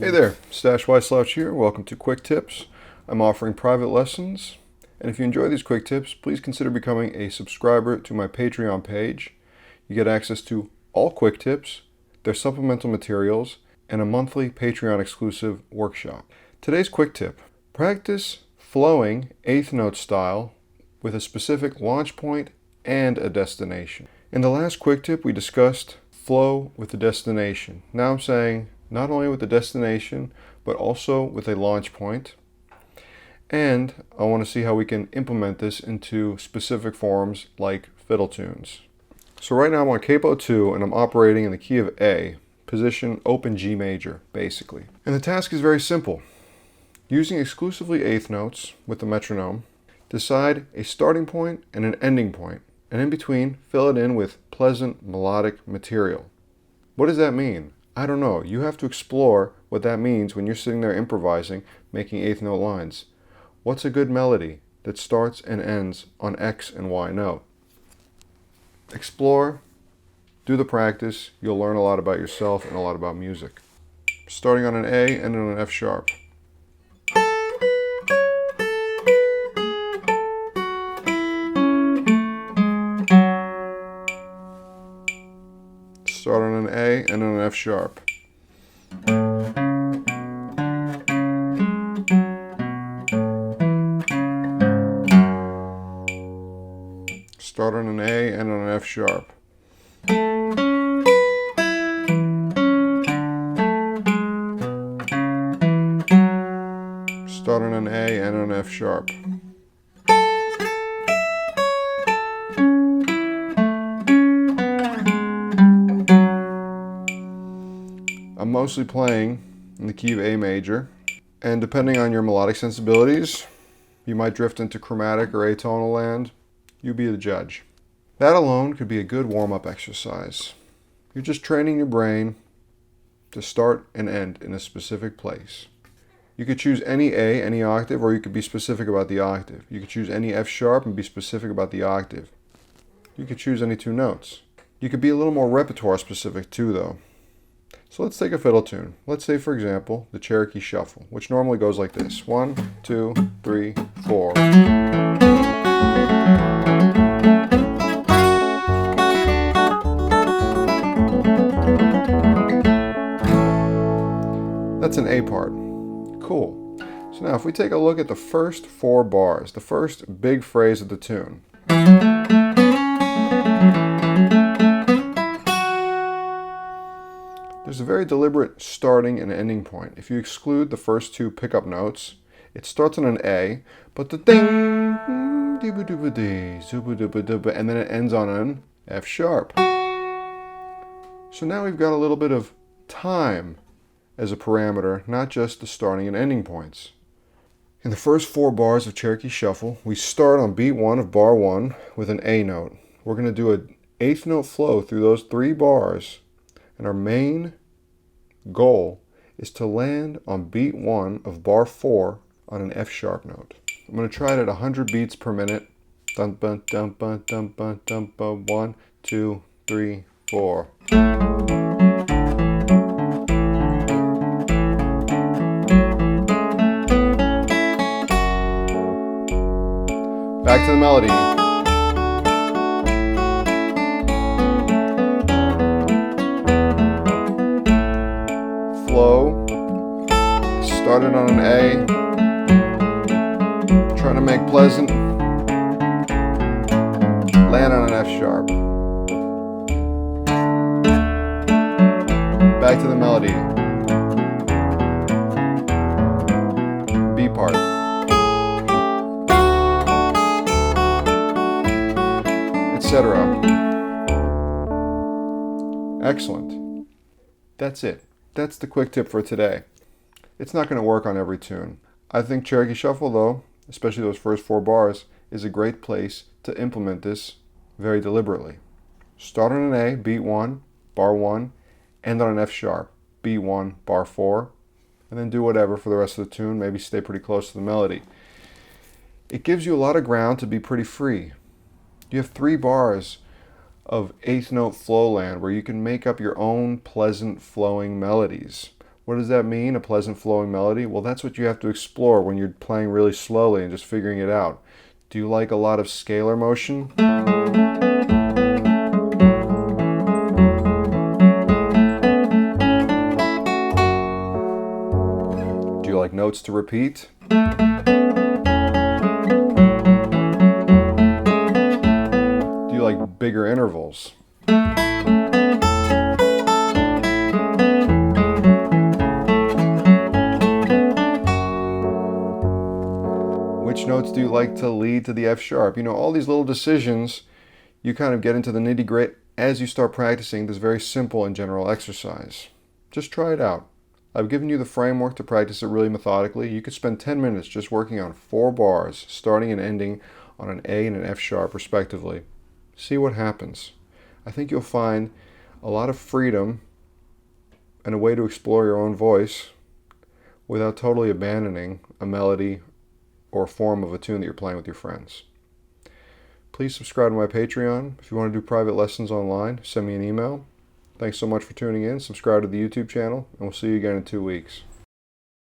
Hey there, Wyslouch here. Welcome to Quick Tips. I'm offering private lessons, and if you enjoy these quick tips, please consider becoming a subscriber to my Patreon page. You get access to all quick tips, their supplemental materials, and a monthly Patreon exclusive workshop. Today's quick tip: practice flowing eighth note style with a specific launch point and a destination. In the last quick tip, we discussed flow with the destination. Now I'm saying not only with the destination, but also with a launch point. And I want to see how we can implement this into specific forms like fiddle tunes. So right now I'm on capo 2 and I'm operating in the key of A, position open G major, basically. And the task is very simple. Using exclusively eighth notes with the metronome, decide a starting point and an ending point, and in between, fill it in with pleasant melodic material. What does that mean? I don't know. You have to explore what that means when you're sitting there improvising, making eighth note lines. What's a good melody that starts and ends on X and Y note? Explore, do the practice. You'll learn a lot about yourself and a lot about music. Starting on an A and on an F sharp. Start on an A and on an F sharp. Start on an A and on an F sharp. Start on an A and on an F sharp. I'm mostly playing in the key of A major, and depending on your melodic sensibilities, you might drift into chromatic or atonal land. You be the judge. That alone could be a good warm-up exercise. You're just training your brain to start and end in a specific place. You could choose any A, any octave, or you could be specific about the octave. You could choose any F sharp and be specific about the octave. You could choose any two notes. You could be a little more repertoire specific too, though. So let's take a fiddle tune. Let's say, for example, the Cherokee Shuffle, which normally goes like this. 1, 2, 3, 4. That's an A part. Cool. So now if we take a look at the first 4 bars, the first big phrase of the tune. There's a very deliberate starting and ending point. If you exclude the first 2 pickup notes, it starts on an A, but the ding, and then it ends on an F sharp. So now we've got a little bit of time as a parameter, not just the starting and ending points. In the first 4 bars of Cherokee Shuffle, we start on beat 1 of bar 1 with an A note. We're going to do an eighth note flow through those 3 bars, and our main goal is to land on beat 1 of bar 4 on an F sharp note. I'm going to try it at 100 beats per minute. Dun, dun, dun, dun, dun, dun, dun, dun, 1, 2, 3, 4. Back to the melody. Flow. Started on an A. Trying to make pleasant. Land on an F sharp. Back to the melody. B part. Etc. Excellent. That's it. That's the quick tip for today. It's not going to work on every tune. I think Cherokee Shuffle, though, especially those first 4 bars, is a great place to implement this very deliberately. Start on an A, beat 1, bar 1, end on an F sharp, beat 1, bar 4, and then do whatever for the rest of the tune, maybe stay pretty close to the melody. It gives you a lot of ground to be pretty free. You have 3 bars of eighth note flow land where you can make up your own pleasant flowing melodies. What does that mean, a pleasant flowing melody? Well, that's what you have to explore when you're playing really slowly and just figuring it out. Do you like a lot of scalar motion? Do you like notes to repeat? Do you like bigger intervals? Which notes do you like to lead to the F sharp? You know, all these little decisions, you kind of get into the nitty-gritty as you start practicing this very simple and general exercise. Just try it out. I've given you the framework to practice it really methodically. You could spend 10 minutes just working on 4 bars, starting and ending on an A and an F sharp respectively. See what happens. I think you'll find a lot of freedom and a way to explore your own voice without totally abandoning a melody or a form of a tune that you're playing with your friends. Please subscribe to my Patreon. If you want to do private lessons online, send me an email. Thanks so much for tuning in. Subscribe to the YouTube channel, and we'll see you again in 2 weeks.